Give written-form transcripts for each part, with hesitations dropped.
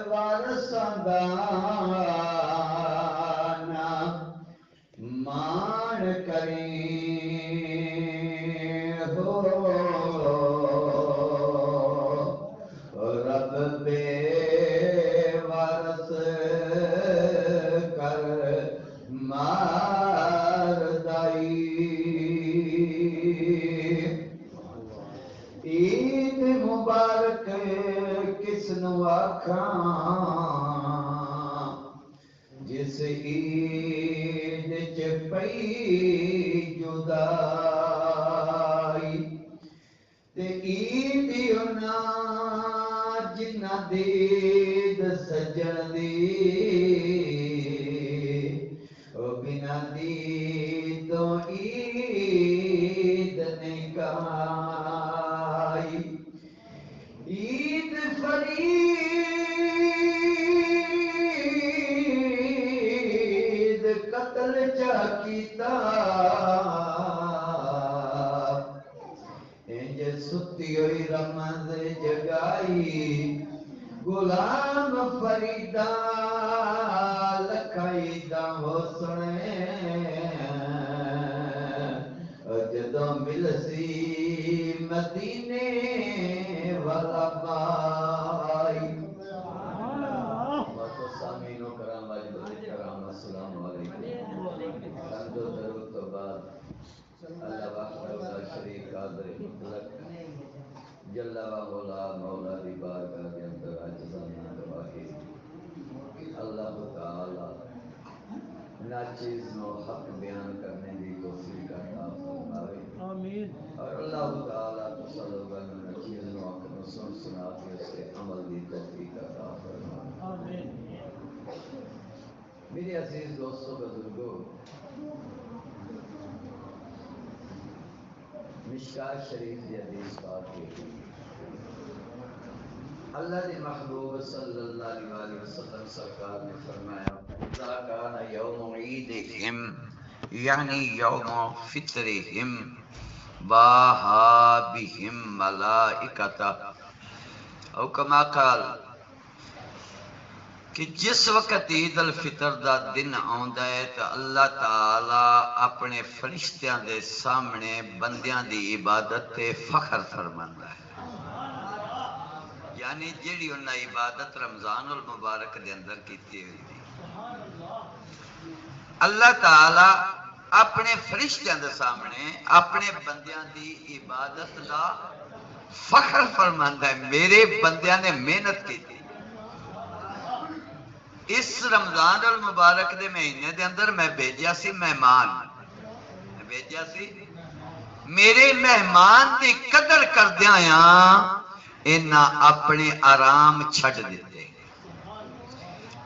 وارثاں دا نا مان کریں ہو رب بے وارث کر مار دائی عید مبارک کس نو آکھاں جس عید چ پئی جدائی تے عید انہاں جنہ دید سجن دی او بنا دید تو عید نہیں کائی عید فرید قتل چا کیتا انج ستی ہوئی رمض جگائی غلام فریدا لکھائی دا ہو سنے جدوں ملسی مدینے والا بائی باتو سامین و کرام والی بزرگ کرام السلام علیکم حمد و درود تو بعد اللہ وحدہ لا شریک قادر مطلق جل و مولا مولا دی بارگاہ کے اندر عاجزانہ دعا کی اللہ تعالی ناچیز نو حق بیان کرنے دی توفیق عطا فرمائے آمین اور اللہ تعالی تصلوگا ناچیز نو حق نو سنا کے اس کے عمل دی توفیق عطا فرمائے آمین میرے عزیز دوستو بزرگو مشکات شریف دی حدیث پاک کی اللہ نے محبوب صلی اللہ علیہ وسلم سرکار نے فرمایا اذا کان یوم عیدہم یعنی یوم فطرہم باہا بہم ملائکتہ او کما قال کہ جس وقت عید الفطر دا دن آندا ہے تو اللہ تعالی اپنے فرشتیاں دے سامنے بندیاں دی عبادت تے فخر فرماندا ہے یعنی جیڑی انہاں عبادت رمضان المبارک دے اندر کیتی ہوئی تھی اللہ تعالی اپنے فرشتیاں دے سامنے اپنے بندیاں دی عبادت دا فخر فرماندا ہے میرے بندیاں نے محنت کی تھی اس رمضان المبارک دے مہینے دے اندر میں بھیجیا سی مہمان میرے مہمان دی قدر کردیاں انہاں اپنے آرام چھڈ دیتے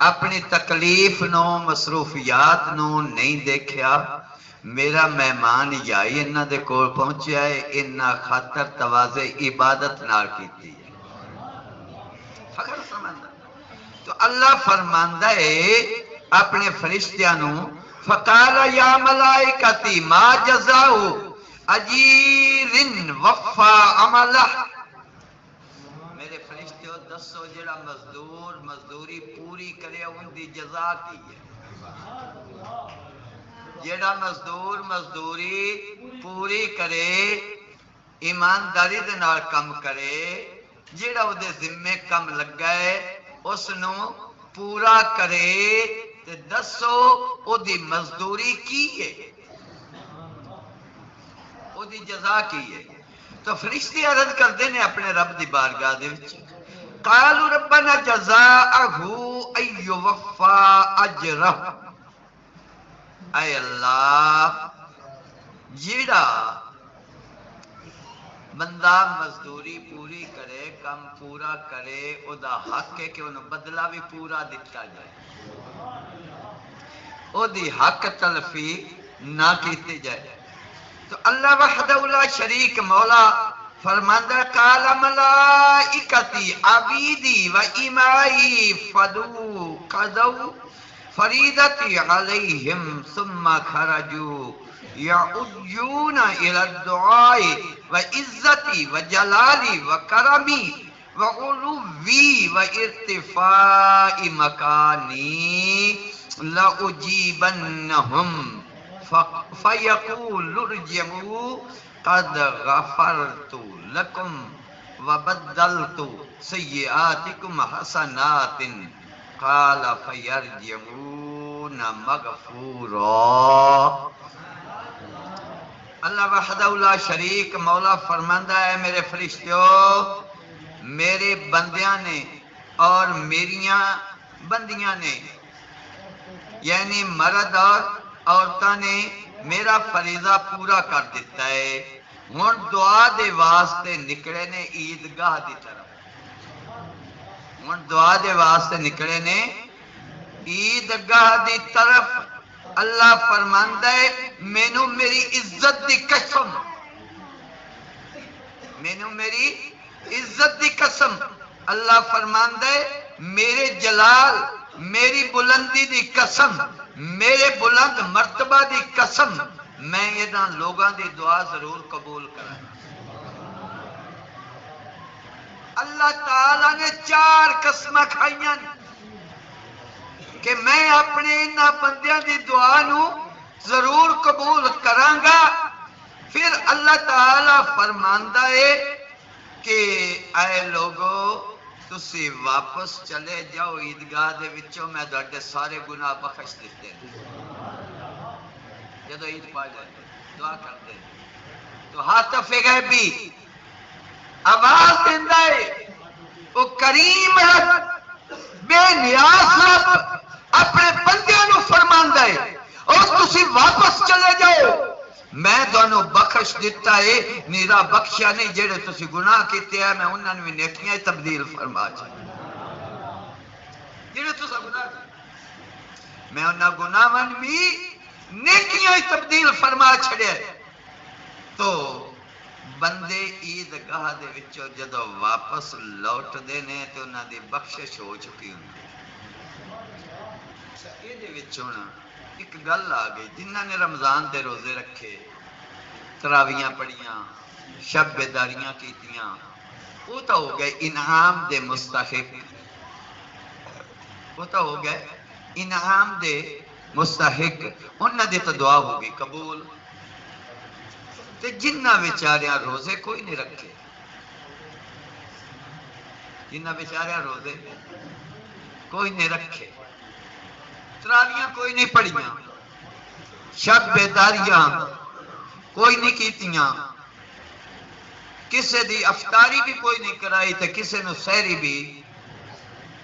اپنی تکلیف نو مصروفیات نو نہیں دیکھیا میرا مہمان یائی انہاں دے کول پہنچیا ہے انہاں خاطر تواضع عبادت نال کیتی ہے فخر فرماندا تو اللہ فرماندا ہے اپنے فرشتیاں نو فقال یا ملائکتی ما جزاء اجیر وفا عملہ میرے فرشتیوں دسو جڑا مزدور مزدوری پوری کرے ان دی جزا کی ہے جڑا مزدور مزدوری پوری کرے ایمانداری دے نال کم کرے جڑا او دے ذمے کم لگا ہے اس نو پورا کرے تے دسو او دی مزدوری کی ہے او دی جزا کی ہے تو فرشتے عرض کردے نے اپنے رب دی بارگاہ دے وچ قالوا ربنا جزاءہ ان یوفا اجرہ اے اللہ جیڑا بندہ مزدوری پوری کرے کم پورا کرے او دا حق ہے کہ انہوں بدلہ بھی پورا دتا جائے او دی حق تلفی نہ کیتے جائے تو اللہ وحدہ لا شریک مولا فرماندہ قال ملائکتی عبیدی و امائی فدو قدو فریدتی علیہم ثم خرجو یعجون الى الدعاء و عزتی و جلالی و کرمی و وعلوی وارتفاع مکانی لأجیبنہم فیقول ارجعوا قد غفرت لکم وبدلت سیئاتکم حسنات قال فیرجعون مغفورا۔ اللہ وحدہ لا شریک مولا فرماندہ ہے میرے فرشتوں، میرے بندیاں نے اور میریاں بندیاں نے، یعنی مرد اور عورتاں نے میرا فریضہ پورا کر دیتا ہے۔ ہن دعا دے واسطے نکلے نے عیدگاہ دی طرف، ہن دعا دے واسطے نکلے نے عیدگاہ دی طرف۔ اللہ فرماندا ہے مینوں میری عزت دی قسم، مینوں میری عزت دی قسم، اللہ فرماندا ہے میرے جلال، میری بلندی دی قسم، میرے بلند مرتبہ دی قسم، میں انہاں لوگاں دی دعا ضرور قبول کراں۔ اللہ تعالیٰ نے 4 قسماں کھائیاں کہ میں اپنے انہاں بندیاں دی دعا نو ضرور قبول کراں گا۔ پھر اللہ تعالیٰ فرماندا ہے کہ اے لوگو تسی واپس چلے جاؤ عیدگاہ دے وچوں، میں تہاڈے سارے گناہ بخش دیتے ہیں۔ جدو عید پا جائے دعا کرتے ہیں تو ہاتف غیبی آواز دیندا ہے، او کریم رب، بے نیاز رب اپنے بندیاں نو فرماندا ہے اور تسی واپس چلے جاؤ، میں تانوں بخش دیتا ہے۔ نیرا بخشیا نہیں، جڑے تسی گناہ کیتے ہیں میں انہاں نوں نیکیاں تبدیل فرما چھڈ، جڑے تسی گناہ میں انہاں گناہاں بھی نیکیاں تبدیل فرما چھڑیا۔ تو بندے عیدگاہ دے وچوں جدو واپس لوٹ دے نے تے انہاں دی بخشش ہو چکی ہوندی۔ یہ دے وچوں ایک گل آ گئی، جنہاں نے رمضان دے روزے رکھے، تراویاں پڑھیاں، شب بیداریاں کیتیاں، وہ تو ہو گئے انعام دے مستحق، وہ تو ہو گئے انعام دے مستحق، انہاں دی تو دعا ہوگی قبول۔ تے جنہ بیچاریاں روزے کوئی نہیں رکھے، جنہ بیچاریاں روزے کوئی نہیں رکھے، تراویاں کوئی نہیں پڑھیاں، شب بیداریاں کوئی نہیں کیتیاں، کسے دی افطاری بھی کوئی نہیں کرائی تے کسے نو سحری بھی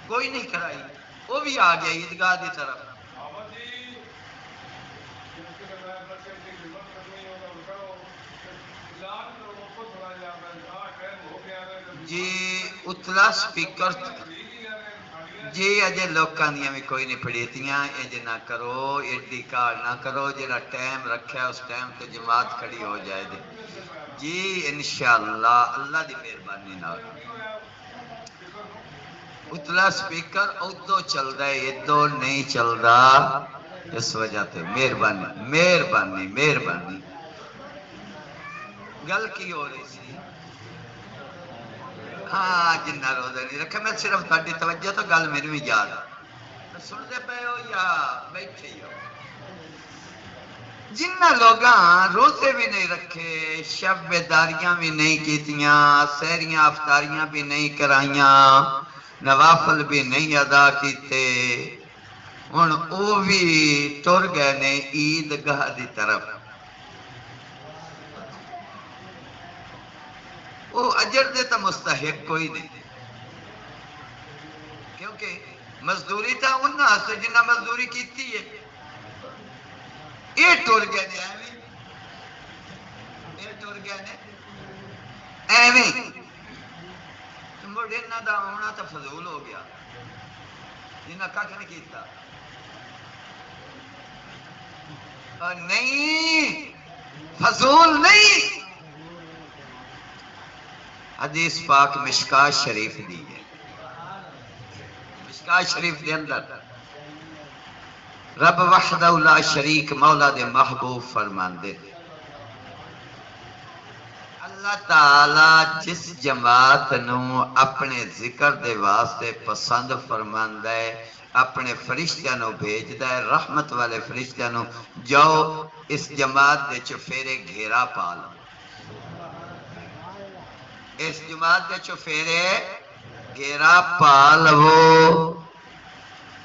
کوئی نہیں کرائی، وہ بھی آ گیا عیدگاہ دی طرف۔ جی اتلا سپیکر جی اجے لوکاں دیاں بھی کوئی نہیں پڑھیتیاں، اج نہ کرو، ایڈی کال نہ کرو، جڑا ٹائم رکھا ہے اس ٹائم تے جماعت کھڑی ہو جائے دی۔ جی انشاءاللہ اللہ دی مہربانی نال اتلا سپیکر ادو چلدا ہے، ادو نہیں چلدا، اس وجہ تے مہربانی مہربانی مہربانی۔ گل کی ہو رہی سی؟ ہاں جنہ روزہ نہیں رکھا، میں صرف تھوڑی توجہ تو گل میری بھی یاد سنتے پے ہو یا بیٹھے ہو؟ جنہ لوگاں روزے بھی نہیں رکھے، شب بیداریاں بھی نہیں کیتیاں، سحریاں افطاریاں بھی نہیں کرائیاں، نوافل بھی نہیں ادا کیتے، ہن او بھی ٹر گئے نے عیدگاہ دی طرف۔ وہ اجر دے تو مستحق کوئی نہیں، کیونکہ مزدوری تو انہاں سے جنہ مزدوری کیتی ہے، یہ ٹر گئے نے ایویں، یہ ٹر گئے نے ایویں، مڑ انہاں دا آنا تو فضول ہو گیا، جنہ کھ نہیں کیتا۔ نہیں فضول نہیں، حدیث پاک مشکات شریف دی ہے، مشکات شریف دے اندر رب وحدہ لا شریک مولا دے محبوب فرماندے، اللہ تعالی جس جماعت نو اپنے ذکر دے واسطے پسند فرماندا ہے اپنے فرشتیاں نو بھیجدا ہے رحمت والے فرشتیاں نو جاؤ اس جماعت دے چفیرے گھیرا پا لو اس جماعت دے چفیرے گھیرا پا لو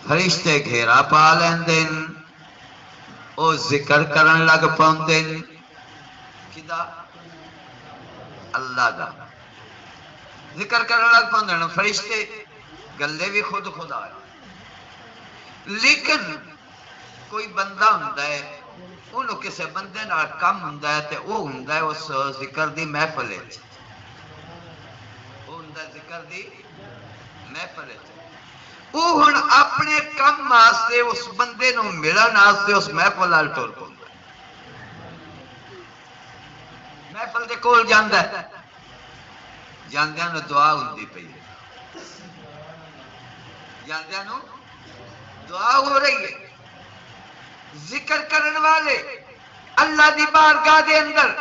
فرشتے گھیرا پا لیندے او ذکر کرن لگ پاؤندے کدا اللہ دا ذکر کرن لگ پاؤندے فرشتے گلے بھی خود خدا ہے لیکن کوئی بندہ ہوندا ہے انہوں کسے بندے نال کم ہوندا ہے تے او ہوندا ہے اس ذکر دی محفل وچ او ہوندا ذکر دی محفل وچ او ہن اپنے کم واسطے اس بندے نو ملن واسطے اس محفل نال ٹر پوندا ہے محفل دے کول جاندا ہے جاندیاں نو دعا ہوندی پئی جاندیاں نو دعا ہو رہی ہے ذکر کرن والے اللہ دی بارگاہ دے اندر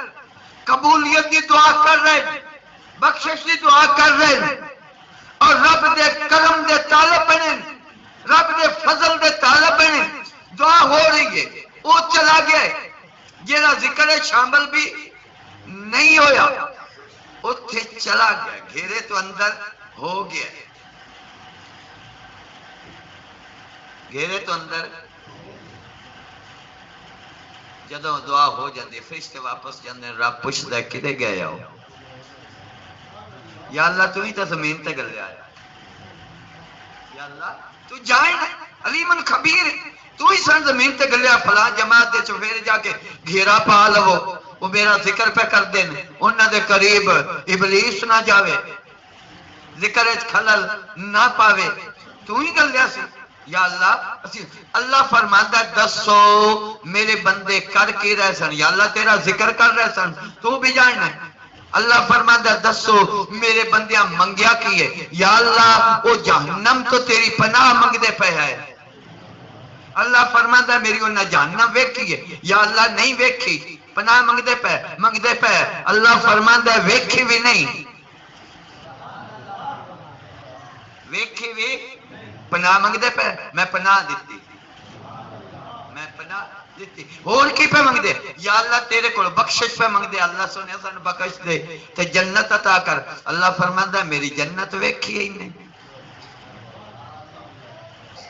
قبولیت دی دعا کر رہے ہیں بخشش دی دعا کر رہے ہیں اور رب دے کرم دے طالب بنے رب دے فضل دے طالب بنے دعا ہو رہی ہے وہ چلا گیا ہے جیڑا ذکر شامل بھی نہیں ہویا اتھے چلا گیا گھیرے تو اندر ہو گیا گھیرے تو اندر جدوں دعا ہو جاندی فرشتے واپس جاندے رب پوچھدا ہے کدے گئے ہو یا اللہ تو ہی تو زمین تے گلیا ہے یا اللہ تو جائے علیم خبیر تو ہی سن زمین تے گلیا فلاں جماعت دے چفیرے جا کے گھیرا پا لو وہ میرا ذکر پہ کر دیں انہاں دے قریب ابلیس نہ جاوے ذکر وچ خلل نہ پاوے تو ہی گلیا سی یا اللہ اللہ فرماندا دسو میرے بندے کر کے رہ سن یا اللہ تیرا ذکر کر رہے سن تو بھی جاننا اللہ فرماندا دسو میرے بندیاں منگیا کی ہے یا اللہ وہ جہنم تو تیری پناہ منگدے پہ ہے اللہ فرماندا میری انہاں جہنم ویکھی ہے یا اللہ نہیں ویکھی پناہ منگدے پہ اللہ فرماندا ویکھی بھی نہیں ویکھی بھی پناہ منگدے پہ میں پناہ دیتی اور کی پہ منگ دے یا اللہ تیرے کو بخشش پہ منگ دے اللہ سونے سن بخش دے تے جنت عطا کر اللہ فرماندا میری جنت ویکھی ہی نہیں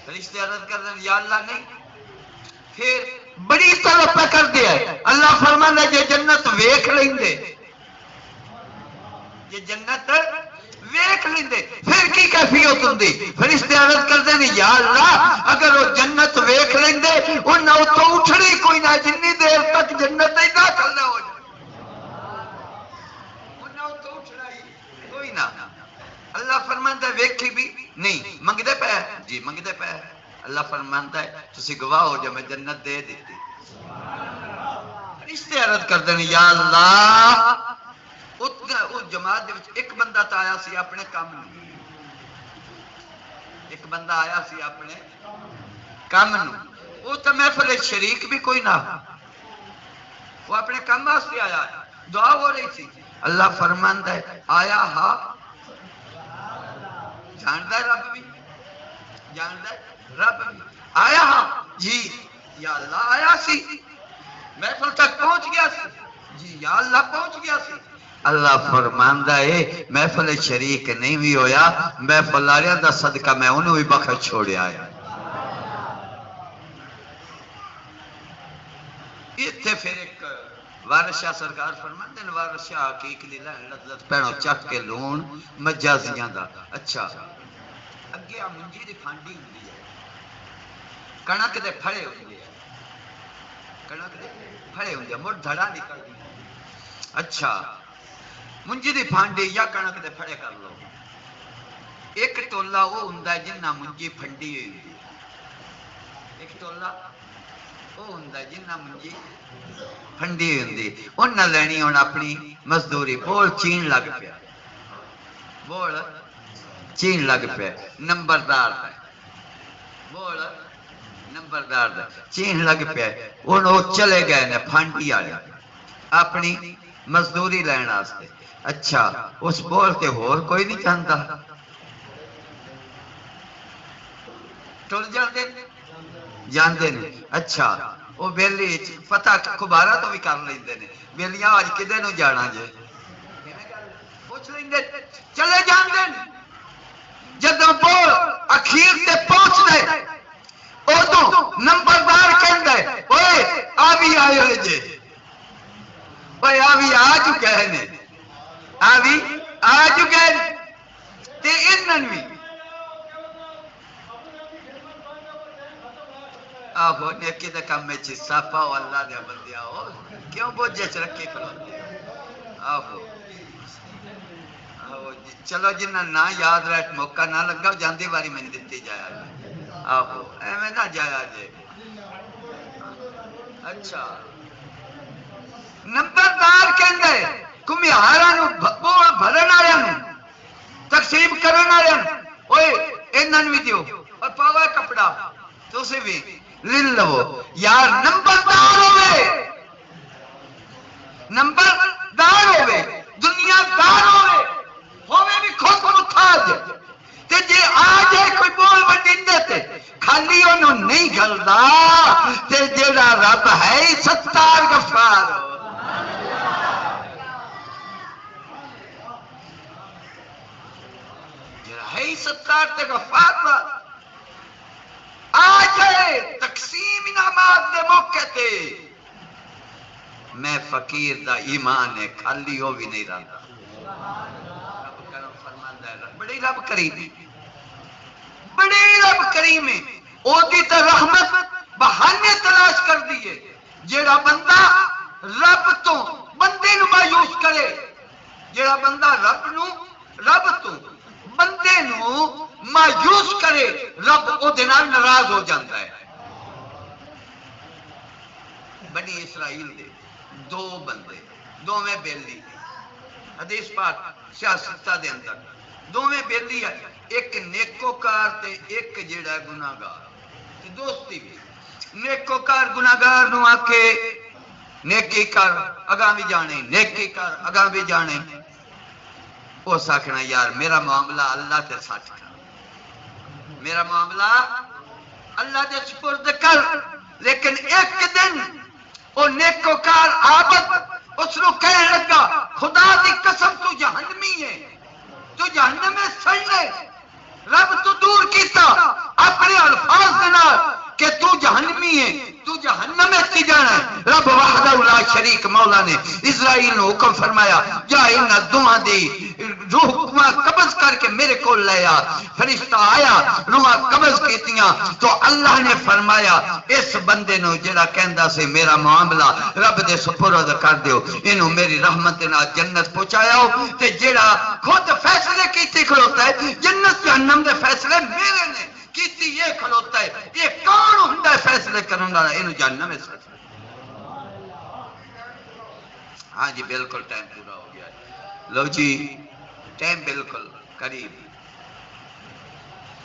فرشتے عرض کر دیں یا اللہ نہیں پھر بڑی طلب پہ کر دیا ہے اللہ فرماندا یہ جنت ویکھ لیندے یہ جنت ویکھ لیندے پھر کی کیفیت ہوندی فرشتے عرض کرتے ہیں یا اللہ اگر وہ جنت ویکھ لیندے انہاں تو اٹھڑی کوئی نہ جنی دیر تک جنت ہی داخل نہ ہو جائے انہاں تو اٹھڑی کوئی نہ اللہ فرماندا ہے ویکھی بھی نہیں منگدے پہ جی منگدے پہ اللہ فرماندا ہے تسی گواہ ہو جو میں جنت دے دیتی فرشتے عرض کرتے ہیں یا اللہ اس جماعت دے وچ ایک بندہ تا آیا سی اپنے کام نوں ایک بندہ آیا سی اپنے کام نوں وہ تو محفل شریک بھی کوئی نہ وہ اپنے کام واسطے آیا دعا ہو رہی تھی اللہ فرماندا ہے آیا ہاں جاندا ہے رب بھی جاندا ہے رب بھی آیا ہاں جی یا اللہ آیا سی محفل تک پہنچ گیا سی جی یا اللہ پہنچ گیا سی اللہ فرماندا ہے محفل شریک نہیں بھی ہویا محفل والےاں دا صدقہ میں انہوں بھی بخش چھوڑیا ہے اتنے پھر ایک وارث شاہ سرکار فرماندے نے وارث شاہ حقیق دی لذت پہنو چک کے لون مجازیاں دا اچھا اگے آ منجی دی پھانڈی ہوندی ہے کنک دے پھڑے ہوندے ہیں کنک دے پھڑے ہوندے ہیں مڑ دھڑا نکل دی اچھا منجی دی پھانڈی یا کنک دے پھڑے کر لو ایک ٹولا وہ ہوندا ہے جنہ منجی پھنڈی ہوئی ہوندی ایک ٹولا وہ ہوندا ہے جنہ منجی پھنڈی ہوئی ہوندی انہاں لینی ہن اپنی مزدوری بول چین لگ پیا بول چین لگ پیا نمبردار ہے بول نمبردار دا چین لگ پیا ہن وہ چلے گئے نے پھانڈی والے اپنی مزدوری لین واسطے اچھا اس بول کے ہور کوئی نہیں جانتا ٹر جاندے جاندے نے اچھا وہ بیلی پتہ خبارہ تو بھی کر لیندے نے بیلیاں اج کدے نو جانا جے پوچھ لیندے چلے جاندے جدوں بول اخیر تے پہنچ دے ادو نمبردار کہندا ہے اوئے آ بھی آئے ہوئے جے اوئے آ بھی آ چکے ہیں آ بھی آ چکے ہیں تے انہن بھی آہو نیکی دے کام میں حصہ پاؤ اللہ دے بندیا ہو کیوں بوجھے چ رکھے کھلوتے آہو آہو چلو جنہ نہ یاد رہے موقع نہ لگا جاندی باری میں دتی جایا آہو ایویں نہ جایا جے اچھا نمبردار کہندے کمیاراں نو بول بھرن والے نو تقسیم کرن والے اوئے انہن بھی دیو اور پاوا کپڑا تسی بھی لے لو یار نمبردار ہوے نمبردار ہوے دنیا دار ہوے بھی خود محتاج تے جے آ جائے کوئی بول وڈیندے تے خالی انہوں نہیں گلدا تے جیڑا رب ہے ستار غفار جیڑا ہے ستار تے غفار آ جائے تقسیم انعامات دے موقع تے میں فقیر دا ایمان ہے خالی ہو بھی نہیں رہتا رب کرم فرماندا ہے بڑی رب کریم بڑی رب کریم ہے او دی تے رحمت بہانے تلاش کر دیے جیڑا بندہ رب تو بندے نو مایوس کرے جیڑا بندہ رب تو بندے نو مایوس کرے رب او دے نال ناراض ہو جاتا ہے بنی اسرائیل دے دو بندے دو میں بیلی حدیث پاک سیاستہ دے اندر دو میں بیلی ہے ایک نیکوکار تے ایک جیڑا گناہگار تے دوستی بھی نیکوکار گناہگار نو آکے نیکی کر اگاں بھی جانے نیکی کر اگاں بھی جانے وہ ساکھنا یار میرا معاملہ اللہ تے ساتھ کر میرا معاملہ اللہ دے سپرد کر لیکن ایک دن وہ نیکوکار عابد اس نو کہنے لگا خدا دی قسم تو جہنمی ہے تو جہنم میں سڑنے رب تو دور کیتا اپنے الفاظ دینا کہ تو جہنمی ہے تو جہنم میں جانا ہے رب وحدہ لا شریک مولا نے اسرائیل نے حکم فرمایا جا انہاں دوہاں دی روح قبض کر کے میرے کو لے آ فرشتہ آیا روح قبض کیتیاں تو اللہ نے فرمایا اس بندے نو جڑا کہندا سے میرا معاملہ رب دے سپرد کر دیو اینو میری رحمت نال جنت پہنچایا ہو تے جڑا خود فیصلے کیتے کھلوتا ہے جنت جہنم دے فیصلے میرے نے کیتی یہ کھلوتا ہے یہ کون ہوندا ہے فیصلے کرن والا اینو جہنم میں ہاں جی بالکل ٹائم پورا ہو گیا ہے لو جی ٹائم بالکل قریب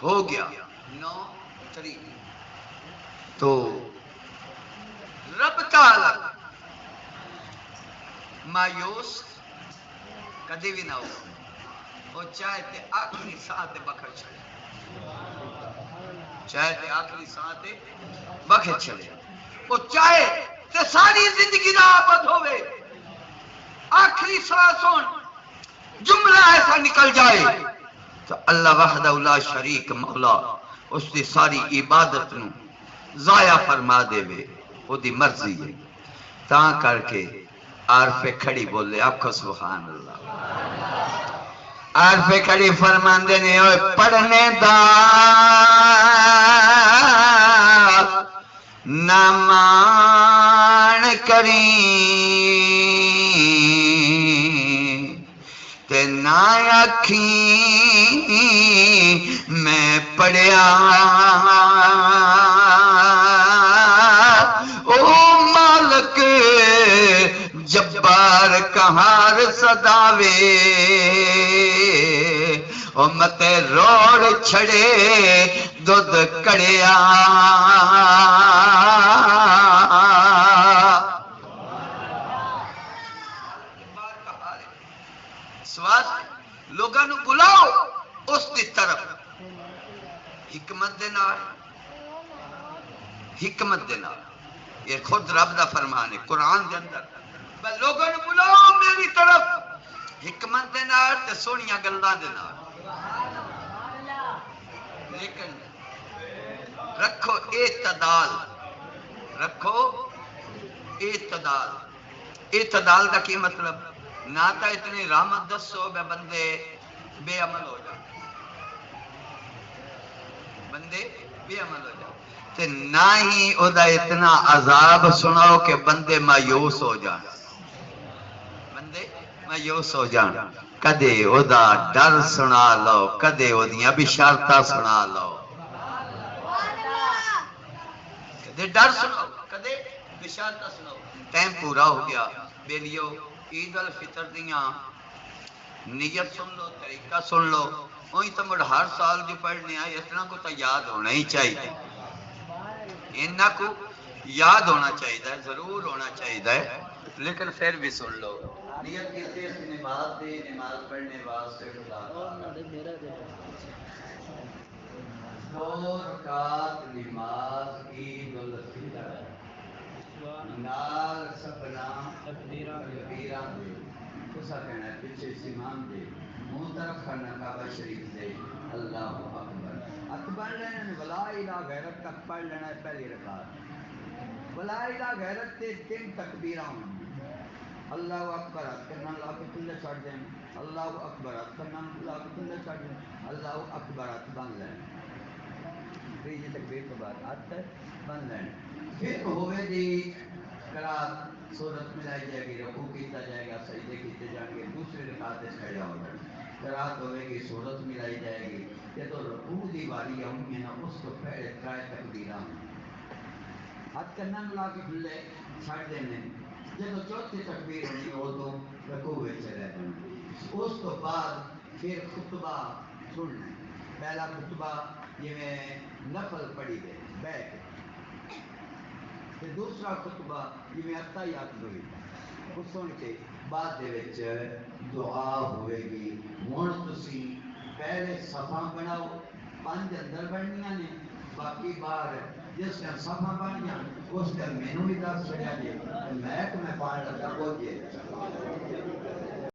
ہو گیا 9:03 تو رب تعالی مایوس کدی بھی نہ ہو وہ چاہے تے آخری ساتھ بکھر چھڑے چاہے تے آخری ساتھ بکھر چھڑے وہ چاہے تے ساری زندگی نہ آباد ہوئے آخری سانس ہون جملہ ایسا نکل جائے تو اللہ وحدہ لا شریک مولا اس دی ساری عبادت نو ضائع فرما دے وے وہ دی مرضی ہے تاں کر کے عارف کھڑی بولے آکھو سبحان اللہ عارف کھڑی فرماندے نے اوے پڑھنے دا نامان کریں تے نہ آکھیں میں پڑھیا او مالک جبار کہار صداوے او متے روڑ چھڑے دودھ کڑیا اس کی طرف حکمت دے نال، حکمت دے نال، یہ خود رب دا فرمان ہے قرآن دے اندر، میں لوگوں نے بلاؤ میری طرف حکمت دے نال تے سونیاں گلاں دے نال، لیکن رکھو اعتدال، رکھو اعتدال۔ اعتدال کا کی مطلب؟ نہ تو اتنی رحمت دسو بے بندے بے عمل ہو جائے، بندے بے عمل ہو جائے، تے نہ ہی او دا اتنا عذاب سناؤ کہ بندے مایوس ہو جان، بندے مایوس ہو جان۔ کدے او دا ڈر سنا لو، کدے او دیاں بشارتاں سنا لو، کدے ڈر سناؤ، کدے بشارتاں سناؤ۔ ٹائم پورا ہو گیا بیلیو، عید الفطر دیاں نیت سن لو، طریقہ سن لو، وہی تو مڑ ہر سال جو پڑھنے آئے اتنا کو تو یاد ہونا ہی چاہیے، انہاں کو یاد ہونا چاہیے، ضرور ہونا چاہیے، لیکن پھر بھی سن لو۔ نیت کیتے اس نماز دی، نماز پڑھنے واسطے خدا دو رکعت نماز عید الفطر نال سبنا تکبیراں دے، تسا کہنا ہے پیچھے امام دے منہ طرف کرنا کعبہ شریف دے اللہ اکبر، اکبر لینا ولا الہ غیرت تک پڑھ لینا ہے پہلی رکعت، ولا الہ غیرت تے 3 تکبیراں ہونی، اللہ اکبر کنن لا کے کھلے چھڑ دیں، اللہ اکبر کنن لا کے کھلے چھڑ دیں، اللہ اکبر بن لینا، تیجی تکبیر کے بعد ہاتھ بن لینا، پھر ہوئے دی قرات سورت ملائی جائے گی، رکوع کیتا جائے گا، سجدے کیتے جائیں گے، دوسری رکعت اس کھڑا ہو جائے قرات ہوئے گی، سورت ملائی جائے گی، جب رکوع دی باری آؤں نا اس کو پہلے 3 تکبیراں ہاتھ کنن لا کے کھلے چھڑ دینے، جب چوتھی تکبیر ہونی ادو رکوع وچ چلے جانا، اس تو بعد پھر خطبہ سننا، پہلا خطبہ جویں نفل پڑھی گئے بیٹھ کے، دوسرا خطبہ جویں اتحیات ہوئی وہ سن کے بعد دے وچ دعا ہوئے گی۔ ہن تسی پہلے صفاں بناؤ، 5 اندر بننیاں نے باقی باہر، جس ٹائم صفاں بن جان اس ٹائم مینوں بھی دس چھڑیا جے میں پان لگا ہو جے